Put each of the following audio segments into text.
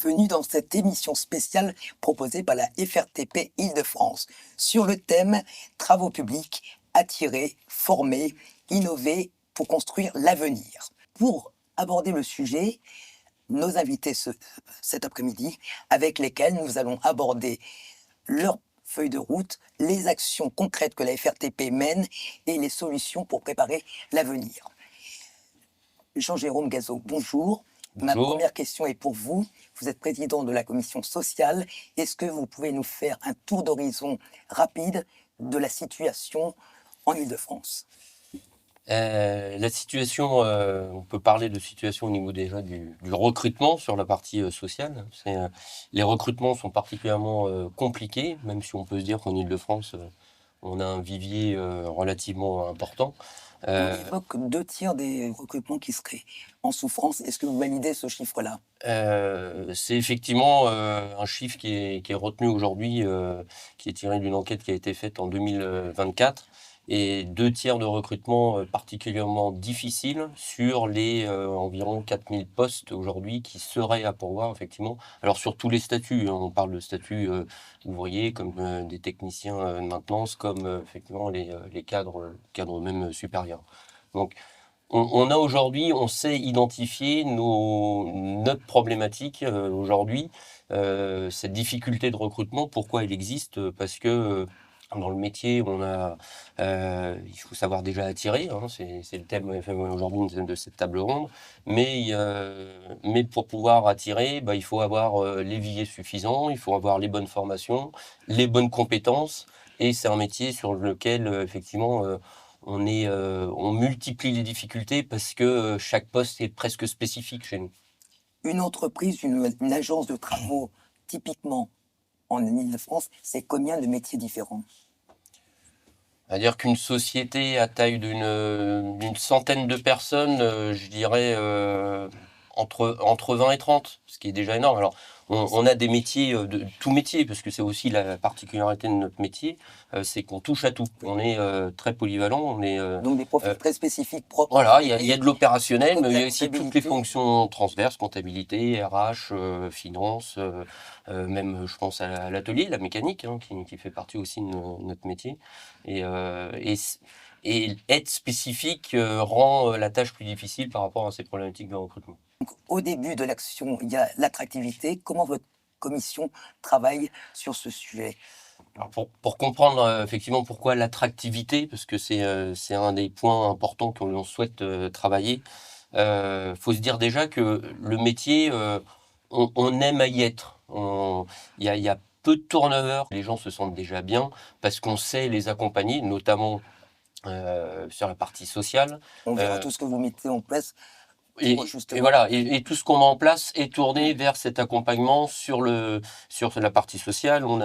bienvenue dans cette émission spéciale proposée par la FRTP Île-de-France sur le thème Travaux publics, attirer, former, innover pour construire l'avenir. Pour aborder le sujet, nos invités cet après-midi, avec lesquels nous allons aborder leur feuille de route, les actions concrètes que la FRTP mène et les solutions pour préparer l'avenir. Jean-Jérôme Gazeau, bonjour. Ma première question est pour vous. Vous êtes président de la commission sociale. Est-ce que vous pouvez nous faire un tour d'horizon rapide de la situation en Île-de-France ? La situation, on peut parler de situation au niveau déjà du recrutement sur la partie sociale. Les recrutements sont particulièrement compliqués, même si on peut se dire qu'en Île-de-France, on a un vivier relativement important. On évoque 2/3 des recrutements qui seraient en souffrance. Est-ce que vous validez ce chiffre-là ? C'est effectivement un chiffre qui est retenu aujourd'hui, qui est tiré d'une enquête qui a été faite en 2024. Et 2/3 de recrutement particulièrement difficile sur les environ 4000 postes aujourd'hui qui seraient à pourvoir, effectivement. Alors sur tous les statuts, on parle de statuts ouvriers, comme des techniciens de maintenance, comme effectivement les cadres même supérieurs. Donc on a aujourd'hui, on sait identifier notre problématique aujourd'hui, cette difficulté de recrutement. Pourquoi elle existe ? Parce que dans le métier, il faut savoir déjà attirer, hein, c'est le thème aujourd'hui de cette table ronde, mais pour pouvoir attirer, il faut avoir les viviers suffisants, il faut avoir les bonnes formations, les bonnes compétences, et c'est un métier sur lequel effectivement on multiplie les difficultés parce que chaque poste est presque spécifique chez nous. Une entreprise, une agence de travaux, typiquement en Île-de-France, c'est combien de métiers différents ? C'est-à-dire qu'une société à taille d'une centaine de personnes, je dirais entre 20 et 30, ce qui est déjà énorme. Alors, on a des métiers, de tout métier, parce que c'est aussi la particularité de notre métier, c'est qu'on touche à tout. On est très polyvalent. Donc des profils très spécifiques, propres. Voilà, il y a de l'opérationnel, mais il y a aussi toutes les fonctions transverses, comptabilité, RH, finance, même je pense à l'atelier, la mécanique, hein, qui fait partie aussi de notre métier. Et être spécifique rend la tâche plus difficile par rapport à ces problématiques de recrutement. Donc, au début de l'action, il y a l'attractivité. Comment votre commission travaille sur ce sujet ? Alors pour comprendre effectivement pourquoi l'attractivité, parce que c'est un des points importants que l'on souhaite travailler, faut se dire déjà que le métier, on aime à y être. Il y a peu de turnover, les gens se sentent déjà bien parce qu'on sait les accompagner, notamment sur la partie sociale. On verra tout ce que vous mettez en place. Et voilà, et tout ce qu'on met en place est tourné vers cet accompagnement sur la partie sociale. On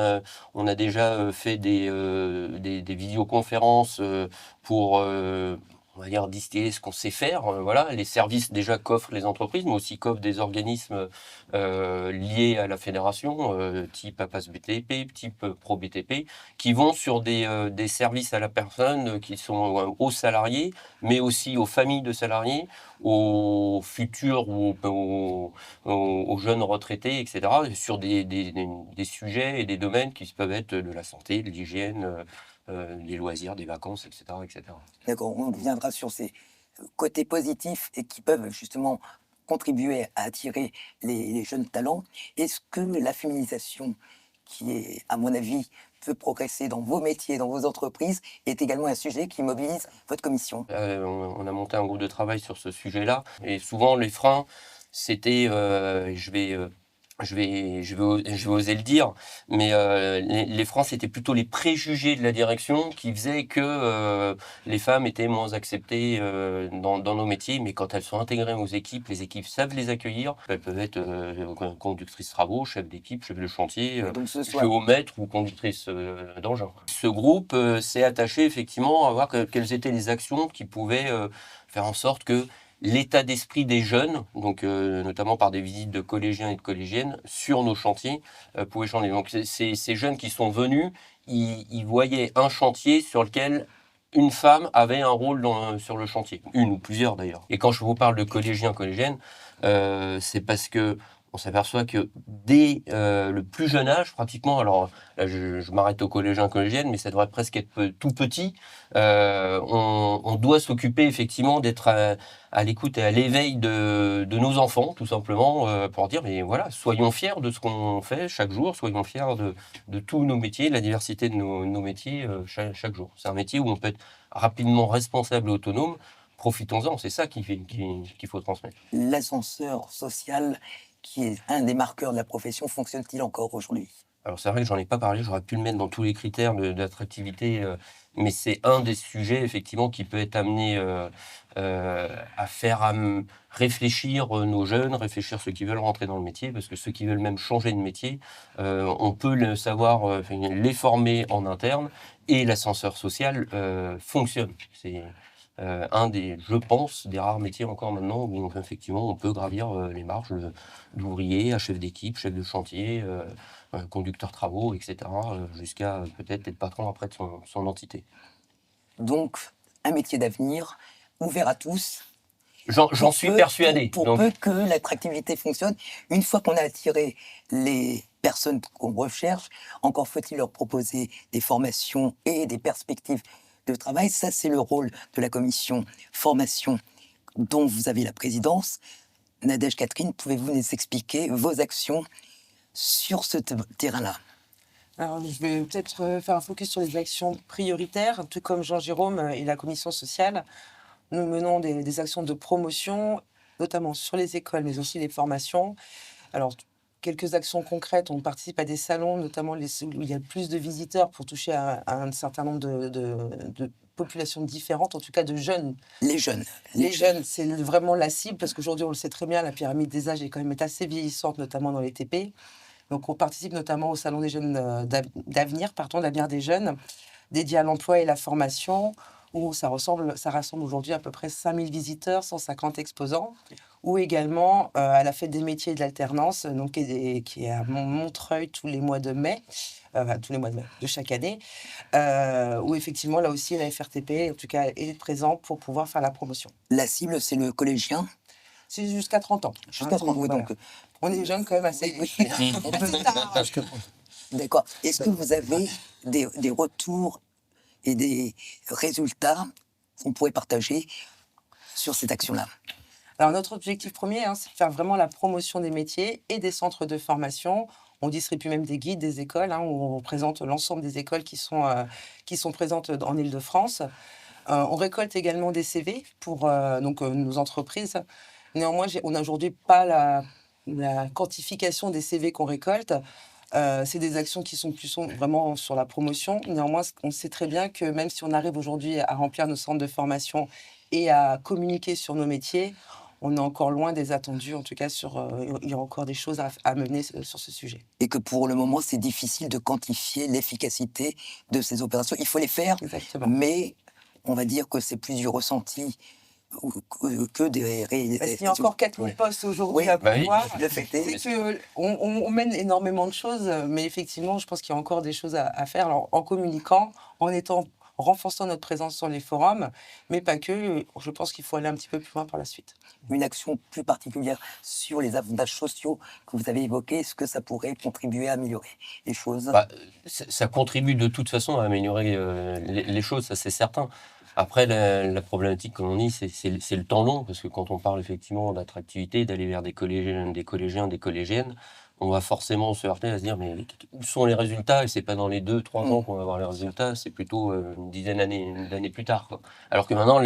a déjà fait des vidéoconférences pour on va dire distiller ce qu'on sait faire. Voilà, les services déjà qu'offrent les entreprises, mais aussi qu'offrent des organismes liés à la fédération, type APAS BTP, type Pro BTP, qui vont sur des services à la personne qui sont aux salariés, mais aussi aux familles de salariés, aux futurs ou aux jeunes retraités, etc., sur des sujets et des domaines qui peuvent être de la santé, de l'hygiène, des loisirs, des vacances, etc., etc. D'accord, on reviendra sur ces côtés positifs et qui peuvent justement contribuer à attirer les jeunes talents. Est-ce que la féminisation, qui est, à mon avis, peut progresser dans vos métiers, dans vos entreprises, est également un sujet qui mobilise votre commission ? On a monté un groupe de travail sur ce sujet-là, et souvent les freins, c'était, je vais oser le dire, mais les freins, c'était plutôt les préjugés de la direction qui faisaient que les femmes étaient moins acceptées dans nos métiers, mais quand elles sont intégrées aux équipes, les équipes savent les accueillir. Elles peuvent être conductrices travaux, chef d'équipe, chef de chantier, géomètre ou conductrice d'engin. Ce groupe s'est attaché effectivement à voir quelles étaient les actions qui pouvaient faire en sorte que l'état d'esprit des jeunes, donc notamment par des visites de collégiens et de collégiennes sur nos chantiers, pouvait changer. Donc ces jeunes qui sont venus, ils voyaient un chantier sur lequel une femme avait un rôle sur le chantier, une ou plusieurs d'ailleurs. Et quand je vous parle de collégiens, collégiennes, c'est parce que on s'aperçoit que dès le plus jeune âge, pratiquement, alors là je m'arrête aux collégiens, collégiennes, mais ça devrait presque être tout petit, on doit s'occuper effectivement d'être à l'écoute et à l'éveil de nos enfants, tout simplement, pour dire, mais voilà, soyons fiers de ce qu'on fait chaque jour, soyons fiers de tous nos métiers, la diversité de nos métiers chaque jour. C'est un métier où on peut être rapidement responsable et autonome. Profitons-en, c'est ça qu'il faut transmettre. L'ascenseur social, qui est un des marqueurs de la profession, fonctionne-t-il encore aujourd'hui? Alors c'est vrai que j'en ai pas parlé, j'aurais pu le mettre dans tous les critères d'attractivité, mais c'est un des sujets effectivement qui peut être amené à faire réfléchir nos jeunes, réfléchir ceux qui veulent rentrer dans le métier, parce que ceux qui veulent même changer de métier, on peut le savoir, enfin, les former en interne, et l'ascenseur social fonctionne. C'est un des, je pense, des rares métiers encore maintenant où effectivement on peut gravir les marges d'ouvrier à chef d'équipe, chef de chantier, conducteur travaux, etc., jusqu'à peut-être être patron après de son entité. Donc, un métier d'avenir, ouvert à tous. J'en suis persuadé. Pour peu que l'attractivité fonctionne, une fois qu'on a attiré les personnes qu'on recherche, encore faut-il leur proposer des formations et des perspectives de travail. Ça, c'est le rôle de la commission formation dont vous avez la présidence. Nadège Catherine, pouvez-vous nous expliquer vos actions sur ce terrain-là? Alors, je vais peut-être faire un focus sur les actions prioritaires, tout comme Jean-Jérôme et la commission sociale. Nous menons des actions de promotion, notamment sur les écoles, mais aussi les formations. Alors, quelques actions concrètes, on participe à des salons, notamment où il y a plus de visiteurs pour toucher à un certain nombre de populations différentes, en tout cas de jeunes. Les jeunes. Les jeunes, c'est vraiment la cible, parce qu'aujourd'hui, on le sait très bien, la pyramide des âges est quand même assez vieillissante, notamment dans les TP. Donc, on participe notamment au Salon des jeunes d'avenir, l'avenir des jeunes, dédié à l'emploi et la formation, où ça rassemble aujourd'hui à peu près 5000 visiteurs, 150 exposants, ou également à la fête des métiers et de l'alternance, donc, qui est à Montreuil tous les mois de mai, de chaque année, où effectivement, là aussi, la FRTP, en tout cas, est présente pour pouvoir faire la promotion. La cible, c'est le collégien? C'est jusqu'à 30 ans. Jusqu'à 30 ans, oui, voilà. donc... On est jeunes quand même assez... D'accord. Est-ce que vous avez des retours et des résultats qu'on pourrait partager sur cette action-là? Alors, notre objectif premier, c'est de faire vraiment la promotion des métiers et des centres de formation. On distribue même des guides des écoles, où on présente l'ensemble des écoles qui sont présentes en Île-de-France. On récolte également des CV pour nos entreprises. Néanmoins, on n'a aujourd'hui pas la quantification des CV qu'on récolte. C'est des actions qui sont vraiment sur la promotion. Néanmoins, on sait très bien que même si on arrive aujourd'hui à remplir nos centres de formation et à communiquer sur nos métiers, on est encore loin des attendus. En tout cas, il y a encore des choses à mener sur ce sujet. Et que pour le moment, c'est difficile de quantifier l'efficacité de ces opérations. Il faut les faire, exactement. Mais on va dire que c'est plus du ressenti que des réalités. Parce qu'il y a encore 4000 postes aujourd'hui à pouvoir. C'est qu'on mène énormément de choses, mais effectivement, je pense qu'il y a encore des choses à faire. Alors, en communiquant, en renforçant notre présence sur les forums, mais pas que. Je pense qu'il faut aller un petit peu plus loin par la suite. Une action plus particulière sur les avantages sociaux que vous avez évoqués, est-ce que ça pourrait contribuer à améliorer les choses? Ça contribue de toute façon à améliorer les choses, ça c'est certain. Après, la problématique, comme on dit, c'est le temps long, parce que quand on parle effectivement d'attractivité, d'aller vers des collégiens, des collégiennes, on va forcément se heurter à se dire, mais où sont les résultats? Et c'est pas dans les 2-3 ans qu'on va avoir les résultats, c'est plutôt une dizaine d'années plus tard, quoi. Alors que maintenant,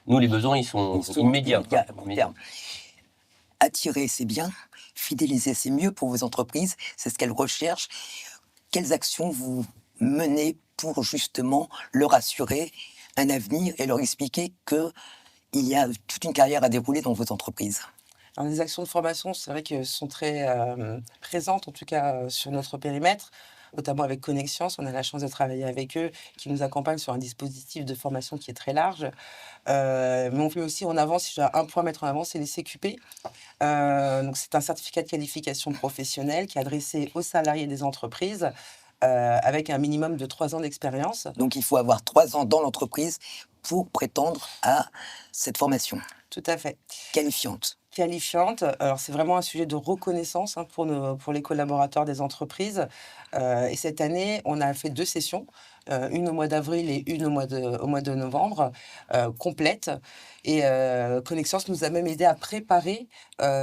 nous, les besoins, ils sont immédiats. Attirer, c'est bien. Fidéliser, c'est mieux pour vos entreprises. C'est ce qu'elles recherchent. Quelles actions vous menez pour justement leur assurer un avenir et leur expliquer qu'il y a toute une carrière à dérouler dans vos entreprises? Alors, les actions de formation, c'est vrai qu'elles sont très présentes, en tout cas sur notre périmètre, notamment avec Connexience. On a la chance de travailler avec eux, qui nous accompagnent sur un dispositif de formation qui est très large. Mais on fait aussi en avant, si j'ai un point à mettre en avant, c'est les CQP. Donc, c'est un certificat de qualification professionnelle qui est adressé aux salariés des entreprises, avec un minimum de 3 ans d'expérience. Donc, il faut avoir 3 ans dans l'entreprise pour prétendre à cette formation. Tout à fait. Qualifiante. qualifiante. Alors, c'est vraiment un sujet de reconnaissance pour les collaborateurs des entreprises. Et cette année, on a fait 2 sessions, une au mois d'avril et une au mois de novembre, complètes. Et Connexiance nous a même aidé à préparer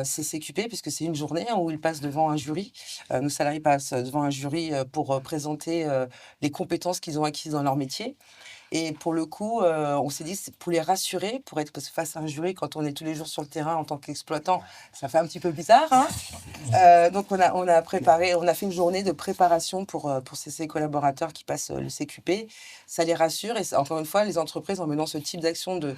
ces CQP, puisque c'est une journée où ils passent devant un jury. Nos salariés passent devant un jury pour présenter les compétences qu'ils ont acquises dans leur métier. Et pour le coup, on s'est dit, c'est pour les rassurer, parce que face à un jury, quand on est tous les jours sur le terrain en tant qu'exploitant, ça fait un petit peu bizarre, hein. Donc on a fait une journée de préparation pour ces collaborateurs qui passent le CQP. Ça les rassure et encore une fois, les entreprises, en menant ce type d'action de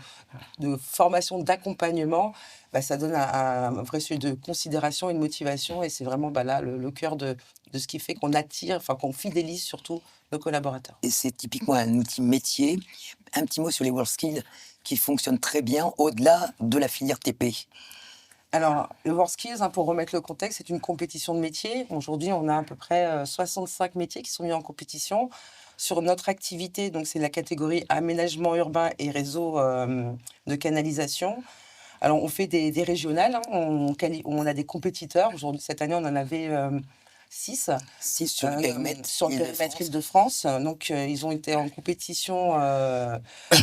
formation, d'accompagnement, ça donne un vrai sujet de considération et de motivation. Et c'est vraiment là le cœur de ce qui fait qu'on attire, enfin qu'on fidélise surtout nos collaborateurs. Et c'est typiquement un outil métier. Un petit mot sur les WorldSkills qui fonctionnent très bien au-delà de la filière TP. Alors, le WorldSkills, pour remettre le contexte, c'est une compétition de métiers. Aujourd'hui, on a à peu près 65 métiers qui sont mis en compétition. Sur notre activité, donc c'est la catégorie aménagement urbain et réseau de canalisation. Alors, on fait des régionales, on a des compétiteurs. Aujourd'hui, cette année, on en avait 6. 6 sur le périmètre sur le périmètre Île-de-France. Donc, ils ont été en compétition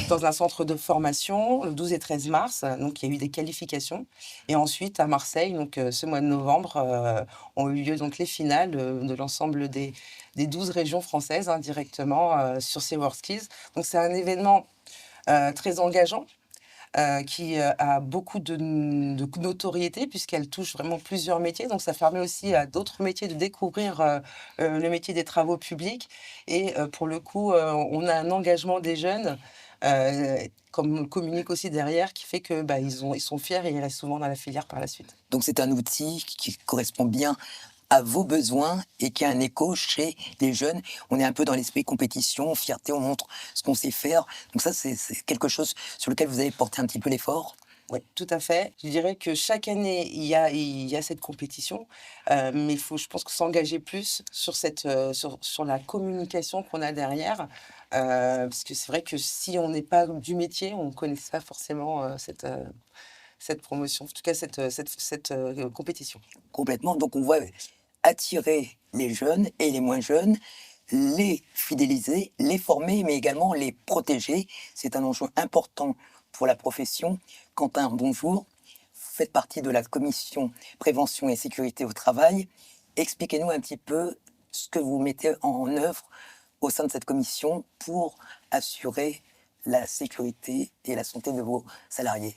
dans un centre de formation le 12 et 13 mars. Donc, il y a eu des qualifications. Et ensuite, à Marseille, donc, ce mois de novembre, ont eu lieu donc, les finales de l'ensemble des 12 régions françaises directement sur ces WorldSkills. Donc, c'est un événement très engageant. Qui a beaucoup de notoriété puisqu'elle touche vraiment plusieurs métiers. Donc, ça permet aussi à d'autres métiers de découvrir le métier des travaux publics. Et pour le coup, on a un engagement des jeunes, comme on le communique aussi derrière, qui fait que ils sont fiers et ils restent souvent dans la filière par la suite. Donc c'est un outil qui correspond bien à vos besoins et qui a un écho chez les jeunes. On est un peu dans l'esprit compétition, fierté, on montre ce qu'on sait faire. Donc ça, c'est quelque chose sur lequel vous avez porté un petit peu l'effort. Oui, tout à fait. Je dirais que chaque année, il y a cette compétition, mais il faut, je pense, s'engager plus sur la communication qu'on a derrière, parce que c'est vrai que si on n'est pas du métier, on ne connaît pas forcément cette promotion, en tout cas cette compétition. Complètement. Donc on voit attirer les jeunes et les moins jeunes, les fidéliser, les former, mais également les protéger. C'est un enjeu important pour la profession. Quentin, bonjour. Vous faites partie de la commission prévention et sécurité au travail. Expliquez-nous un petit peu ce que vous mettez en œuvre au sein de cette commission pour assurer la sécurité et la santé de vos salariés.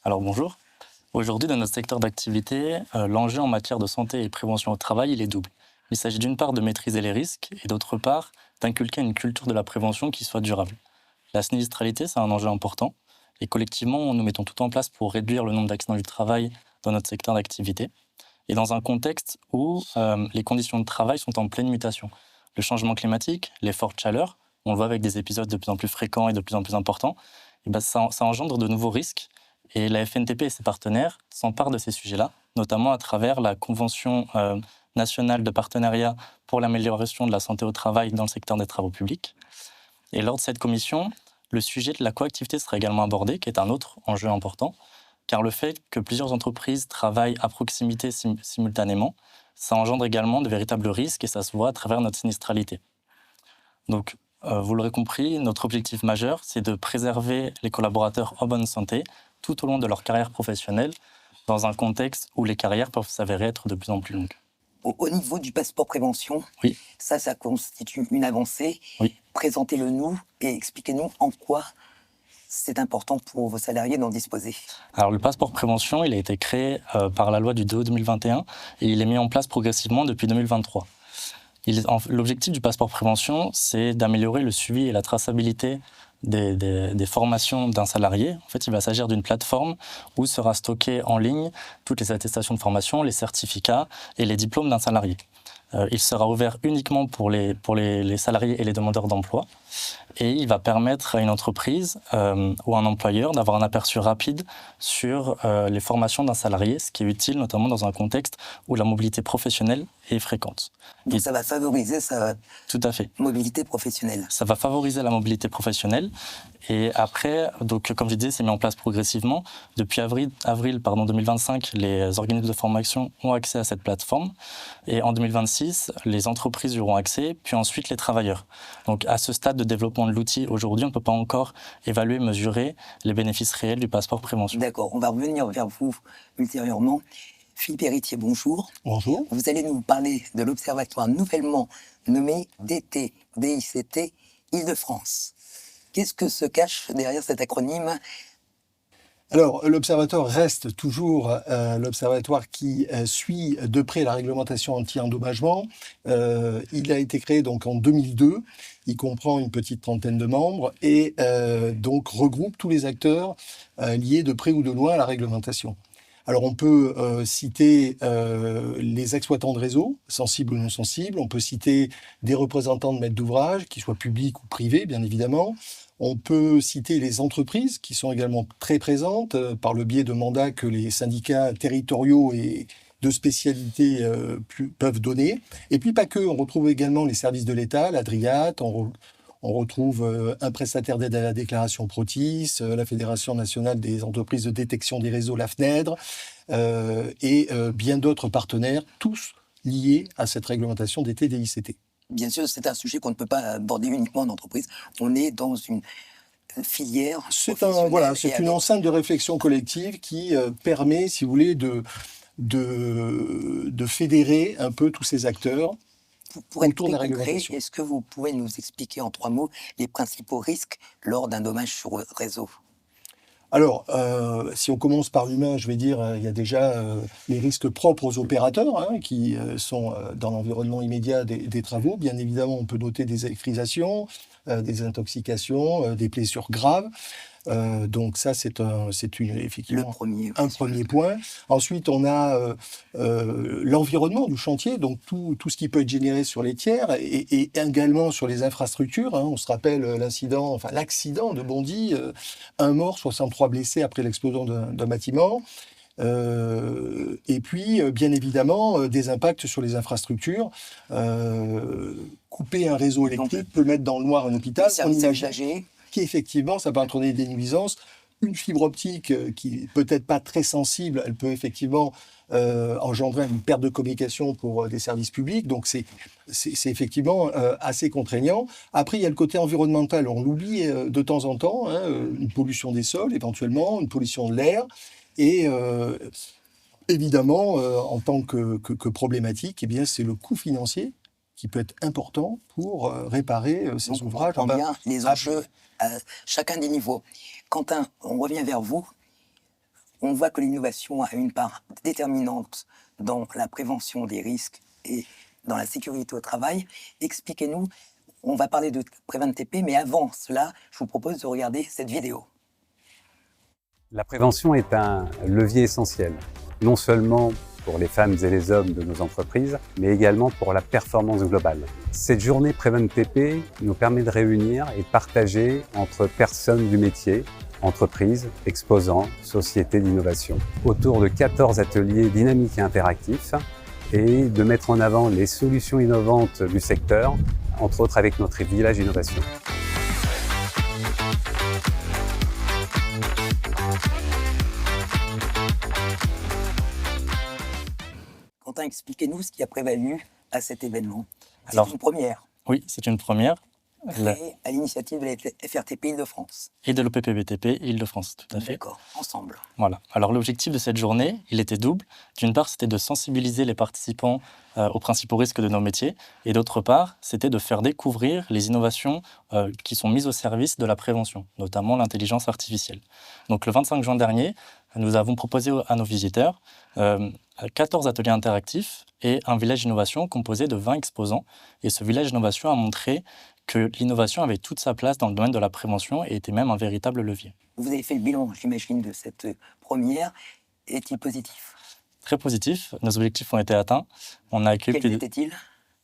Alors bonjour. Aujourd'hui, dans notre secteur d'activité, l'enjeu en matière de santé et prévention au travail, il est double. Il s'agit d'une part de maîtriser les risques et d'autre part d'inculquer une culture de la prévention qui soit durable. La sinistralité, c'est un enjeu important et collectivement, nous mettons tout en place pour réduire le nombre d'accidents du travail dans notre secteur d'activité et dans un contexte où les conditions de travail sont en pleine mutation. Le changement climatique, les fortes chaleurs, on le voit avec des épisodes de plus en plus fréquents et de plus en plus importants, et ça engendre de nouveaux risques. Et la FNTP et ses partenaires s'emparent de ces sujets-là, notamment à travers la Convention nationale de partenariat pour l'amélioration de la santé au travail dans le secteur des travaux publics. Et lors de cette commission, le sujet de la coactivité sera également abordé, qui est un autre enjeu important, car le fait que plusieurs entreprises travaillent à proximité simultanément, ça engendre également de véritables risques et ça se voit à travers notre sinistralité. Donc, vous l'aurez compris, notre objectif majeur, c'est de préserver les collaborateurs en bonne santé tout au long de leur carrière professionnelle, dans un contexte où les carrières peuvent s'avérer être de plus en plus longues. Au niveau du passeport prévention, oui. ça constitue une avancée. Oui. Présentez-le nous et expliquez-nous en quoi c'est important pour vos salariés d'en disposer. Alors le passeport prévention, il a été créé par la loi du 2 août 2021 et il est mis en place progressivement depuis 2023. L'objectif du passeport prévention, c'est d'améliorer le suivi et la traçabilité des formations d'un salarié. En fait, il va s'agir d'une plateforme où sera stocké en ligne toutes les attestations de formation, les certificats et les diplômes d'un salarié. Il sera ouvert uniquement pour les salariés et les demandeurs d'emploi. et il va permettre à une entreprise ou à un employeur d'avoir un aperçu rapide sur les formations d'un salarié, ce qui est utile notamment dans un contexte où la mobilité professionnelle est fréquente. Donc ça va favoriser sa Tout à fait. mobilité professionnelle. Ça va favoriser la mobilité professionnelle. Et après, donc, comme je disais, c'est mis en place progressivement. Depuis avril 2025, les organismes de formation ont accès à cette plateforme. Et en 2026, les entreprises y auront accès, puis ensuite les travailleurs. Donc à ce stade de développement de l'outil, aujourd'hui, on ne peut pas encore évaluer, mesurer les bénéfices réels du passeport prévention. D'accord, on va revenir vers vous ultérieurement. Philippe Héritier, bonjour. Bonjour. Vous allez nous parler de l'observatoire nouvellement nommé DICT Île-de-France. Qu'est-ce que se cache derrière cet acronyme? Alors, l'Observatoire reste toujours l'Observatoire qui suit de près la réglementation anti-endommagement. Il a été créé donc en 2002. Il comprend une petite trentaine de membres et donc regroupe tous les acteurs liés de près ou de loin à la réglementation. Alors, on peut citer les exploitants de réseau, sensibles ou non sensibles. On peut citer des représentants de maîtres d'ouvrage, qu'ils soient publics ou privés, bien évidemment. On peut citer les entreprises qui sont également très présentes par le biais de mandats que les syndicats territoriaux et de spécialité peuvent donner. Et puis pas que, on retrouve également les services de l'État, la DRIAT, on retrouve un prestataire d'aide à la déclaration Protis, la Fédération nationale des entreprises de détection des réseaux, la FNEDRE, et bien d'autres partenaires, tous liés à cette réglementation des TDICT. Bien sûr, c'est un sujet qu'on ne peut pas aborder uniquement en entreprise. On est dans une filière C'est professionnelle et une avec- enceinte de réflexion collective qui permet, si vous voulez, de fédérer un peu tous ces acteurs. Pour être autour plus de la concret, réglementation. est-ce que vous pouvez nous expliquer en 3 mots les principaux risques lors d'un dommage sur réseau? Alors, si on commence par l'humain, je vais dire, il y a déjà les risques propres aux opérateurs qui sont dans l'environnement immédiat des travaux. Bien évidemment, on peut noter des électrisations, des intoxications, des blessures graves. Donc ça, effectivement Le premier. un premier point. Ensuite, on a l'environnement du chantier, donc tout ce qui peut être généré sur les tiers et également sur les infrastructures. On se rappelle l'accident de Bondy, 1 mort, 63 blessés après l'explosion d'un bâtiment. Et puis, bien évidemment, des impacts sur les infrastructures. Couper un réseau électrique peut mettre dans le noir un hôpital. Le service usagé. Qu'effectivement, ça peut entraîner des nuisances. Une fibre optique qui peut-être pas très sensible, elle peut effectivement engendrer une perte de communication pour des services publics. Donc c'est effectivement assez contraignant. Après, il y a le côté environnemental. On l'oublie de temps en temps. Une pollution des sols, éventuellement, une pollution de l'air. Et évidemment, en tant que problématique, eh bien, c'est le coût financier qui peut être important pour réparer ces Donc, on ouvrages. comprend bien les enjeux à chacun des niveaux. Quentin, on revient vers vous. On voit que l'innovation a une part déterminante dans la prévention des risques et dans la sécurité au travail. Expliquez-nous, on va parler de PreventTP, mais avant cela, je vous propose de regarder cette vidéo. La prévention est un levier essentiel, non seulement pour les femmes et les hommes de nos entreprises, mais également pour la performance globale. Cette journée PreventTP nous permet de réunir et partager entre personnes du métier, entreprises, exposants, sociétés d'innovation, autour de 14 ateliers dynamiques et interactifs, et de mettre en avant les solutions innovantes du secteur, entre autres avec notre village innovation. Quentin, expliquez-nous ce qui a prévalu à cet événement. C'est Alors, une première, Oui, c'est une première. créée à l'initiative de la FRTP Île-de-France. Et de l'OPPBTP Île-de-France, tout à fait. D'accord, ensemble. Voilà. Alors l'objectif de cette journée, il était double. D'une part, c'était de sensibiliser les participants aux principaux risques de nos métiers. Et d'autre part, c'était de faire découvrir les innovations qui sont mises au service de la prévention, notamment l'intelligence artificielle. Donc le 25 juin dernier, nous avons proposé à nos visiteurs 14 ateliers interactifs et un village innovation composé de 20 exposants. Et ce village innovation a montré que l'innovation avait toute sa place dans le domaine de la prévention et était même un véritable levier. Vous avez fait le bilan, j'imagine, de cette première. Est-il positif? Très positif, nos objectifs ont été atteints. On a accueilli Quels étaient-ils?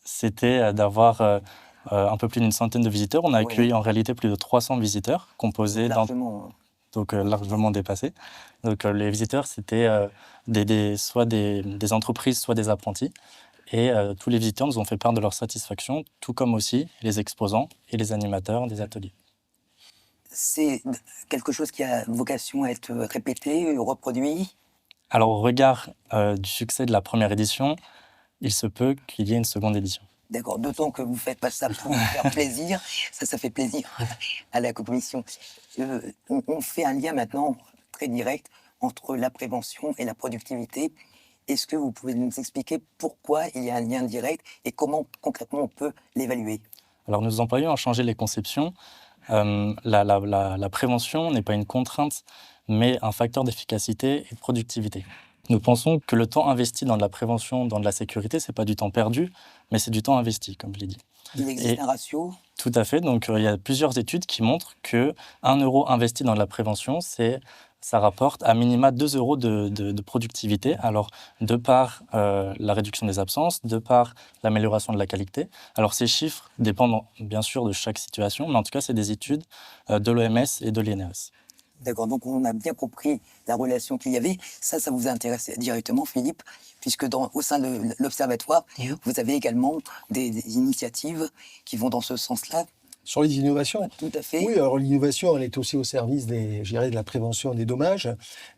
c'était d'avoir un peu plus d'une centaine de visiteurs. On a Oui. accueilli en réalité plus de 300 visiteurs, composés Largement. donc largement dépassés. Donc les visiteurs, c'était soit des entreprises, soit des apprentis. Et tous les visiteurs nous ont fait part de leur satisfaction, tout comme aussi les exposants et les animateurs des ateliers. C'est quelque chose qui a vocation à être répété, reproduit. Alors au regard du succès de la première édition, il se peut qu'il y ait une seconde édition. D'accord, d'autant que vous ne faites pas ça pour vous faire plaisir, ça fait plaisir à la commission. On fait un lien maintenant très direct entre la prévention et la productivité. Est-ce que vous pouvez nous expliquer pourquoi il y a un lien direct et comment concrètement on peut l'évaluer? Alors nous employons à changer les conceptions. La prévention n'est pas une contrainte, mais un facteur d'efficacité et de productivité. Nous pensons que le temps investi dans de la prévention, dans de la sécurité, ce n'est pas du temps perdu, mais c'est du temps investi, comme je l'ai dit. Il existe un ratio? Tout à fait. Donc, il y a plusieurs études qui montrent que 1 euro investi dans la prévention, ça rapporte à minima 2 euros de productivité. Alors, de par la réduction des absences, de par l'amélioration de la qualité. Alors, ces chiffres dépendent bien sûr de chaque situation, mais en tout cas, c'est des études de l'OMS et de l'INRS. D'accord, donc on a bien compris la relation qu'il y avait. Ça vous intéresse directement, Philippe, puisque au sein de l'Observatoire, vous avez également des initiatives qui vont dans ce sens-là. Sur les innovations, Tout à fait. oui, alors l'innovation, elle est aussi au service de la prévention des dommages.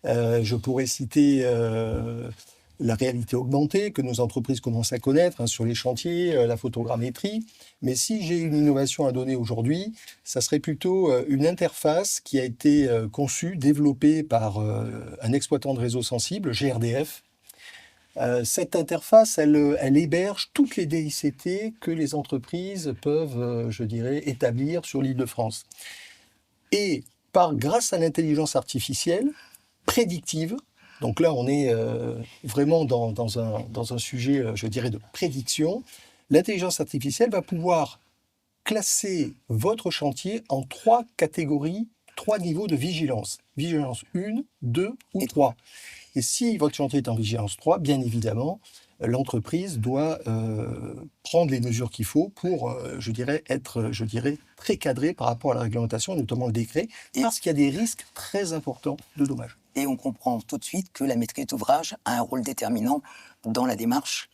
Je pourrais citer la réalité augmentée que nos entreprises commencent à connaître sur les chantiers, la photogrammétrie. Mais si j'ai une innovation à donner aujourd'hui, ça serait plutôt une interface qui a été conçue, développée par un exploitant de réseau sensible, GRDF. Cette interface, elle héberge toutes les DICT que les entreprises peuvent, je dirais, établir sur l'Île-de-France. Et grâce à l'intelligence artificielle prédictive, donc là on est vraiment dans un sujet, je dirais, de prédiction, l'intelligence artificielle va pouvoir classer votre chantier en 3 catégories, 3 niveaux de vigilance. Vigilance 1, 2 ou 3. Et si votre chantier est en vigilance 3, bien évidemment, l'entreprise doit prendre les mesures qu'il faut pour, être très cadré par rapport à la réglementation, notamment le décret, parce qu'il y a des risques très importants de dommages. Et on comprend tout de suite que la maîtrise d'ouvrage a un rôle déterminant dans la démarche.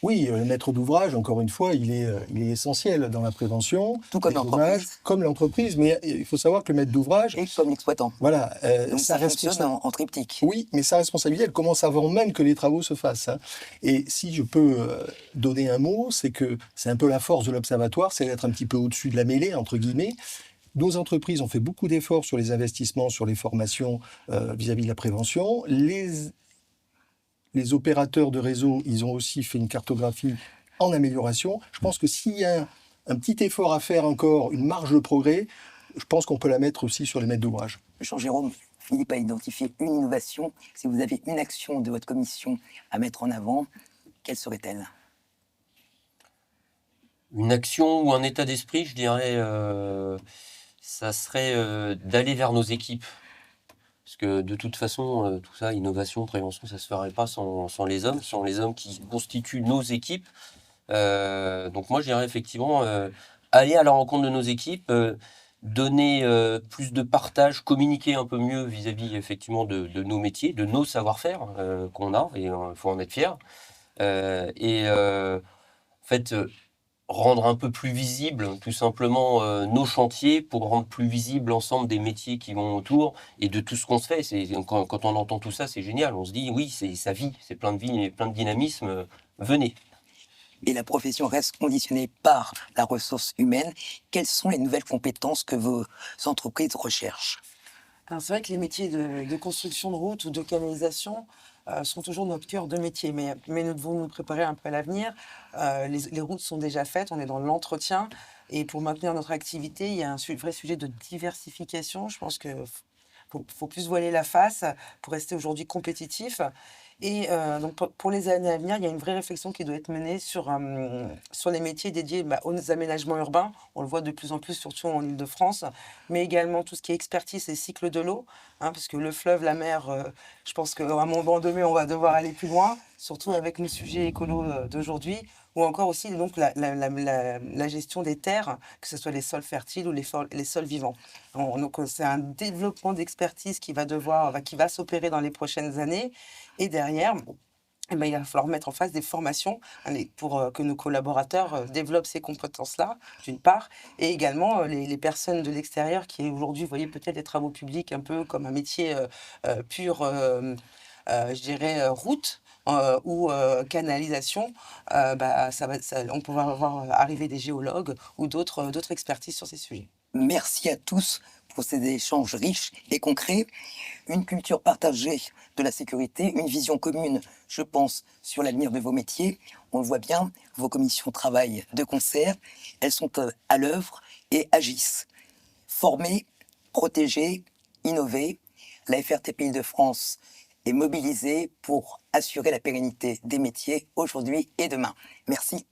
Oui, le maître d'ouvrage, encore une fois, il est essentiel dans la prévention. Tout comme l'entreprise. Comme l'entreprise, mais il faut savoir que le maître d'ouvrage... Et comme l'exploitant. Voilà. Donc ça fonctionne en triptyque. Oui, mais sa responsabilité, elle commence avant même que les travaux se fassent. Et si je peux donner un mot, c'est que c'est un peu la force de l'Observatoire, c'est d'être un petit peu au-dessus de la mêlée, entre guillemets. Nos entreprises ont fait beaucoup d'efforts sur les investissements, sur les formations vis-à-vis de la prévention. Les opérateurs de réseau, ils ont aussi fait une cartographie en amélioration. Je pense que s'il y a un petit effort à faire encore, une marge de progrès, je pense qu'on peut la mettre aussi sur les maîtres d'ouvrage. Jean-Jérôme, Philippe a identifié une innovation. Si vous avez une action de votre commission à mettre en avant, quelle serait-elle? Une action ou un état d'esprit, je dirais, ça serait d'aller vers nos équipes. Parce que de toute façon, tout ça, innovation, prévention, ça ne se ferait pas sans les hommes qui constituent nos équipes. Donc moi, je dirais effectivement, aller à la rencontre de nos équipes, donner plus de partage, communiquer un peu mieux vis-à-vis effectivement de nos métiers, de nos savoir-faire qu'on a, et il faut en être fier. En fait, rendre un peu plus visible tout simplement nos chantiers pour rendre plus visible l'ensemble des métiers qui vont autour et de tout ce qu'on se fait. Quand on entend tout ça, c'est génial. On se dit, oui, ça vit, c'est plein de vie, plein de dynamisme. Venez. Et la profession reste conditionnée par la ressource humaine. Quelles sont les nouvelles compétences que vos entreprises recherchent? Alors, c'est vrai que les métiers de construction de route ou de canalisation sont toujours notre cœur de métier, mais nous devons nous préparer un peu à l'avenir. Les routes sont déjà faites, on est dans l'entretien, et pour maintenir notre activité, il y a un vrai sujet de diversification. Je pense qu'il faut plus voiler la face pour rester aujourd'hui compétitif. Et donc pour les années à venir, il y a une vraie réflexion qui doit être menée sur les métiers dédiés aux aménagements urbains. On le voit de plus en plus, surtout en Île-de-France, mais également tout ce qui est expertise et cycle de l'eau, parce que le fleuve, la mer, je pense qu'à un moment donné, on va devoir aller plus loin, surtout avec nos sujets écolos d'aujourd'hui, ou encore aussi donc la gestion des terres, que ce soit les sols fertiles ou les sols vivants. Donc c'est un développement d'expertise qui va s'opérer dans les prochaines années, et derrière, eh ben, il va falloir mettre en place des formations, hein, pour que nos collaborateurs développent ces compétences-là, d'une part, et également les personnes de l'extérieur qui aujourd'hui voyaient peut-être les travaux publics un peu comme un métier pur, je dirais, route ou canalisation. On pourra avoir arriver des géologues ou d'autres expertises sur ces sujets. Merci à tous pour ces échanges riches et concrets. Une culture partagée de la sécurité, une vision commune, je pense, sur l'avenir de vos métiers. On le voit bien, vos commissions travaillent de concert, elles sont à l'œuvre et agissent. Former, protéger, innover, la FRTP Île-de-France est mobilisée pour assurer la pérennité des métiers aujourd'hui et demain. Merci.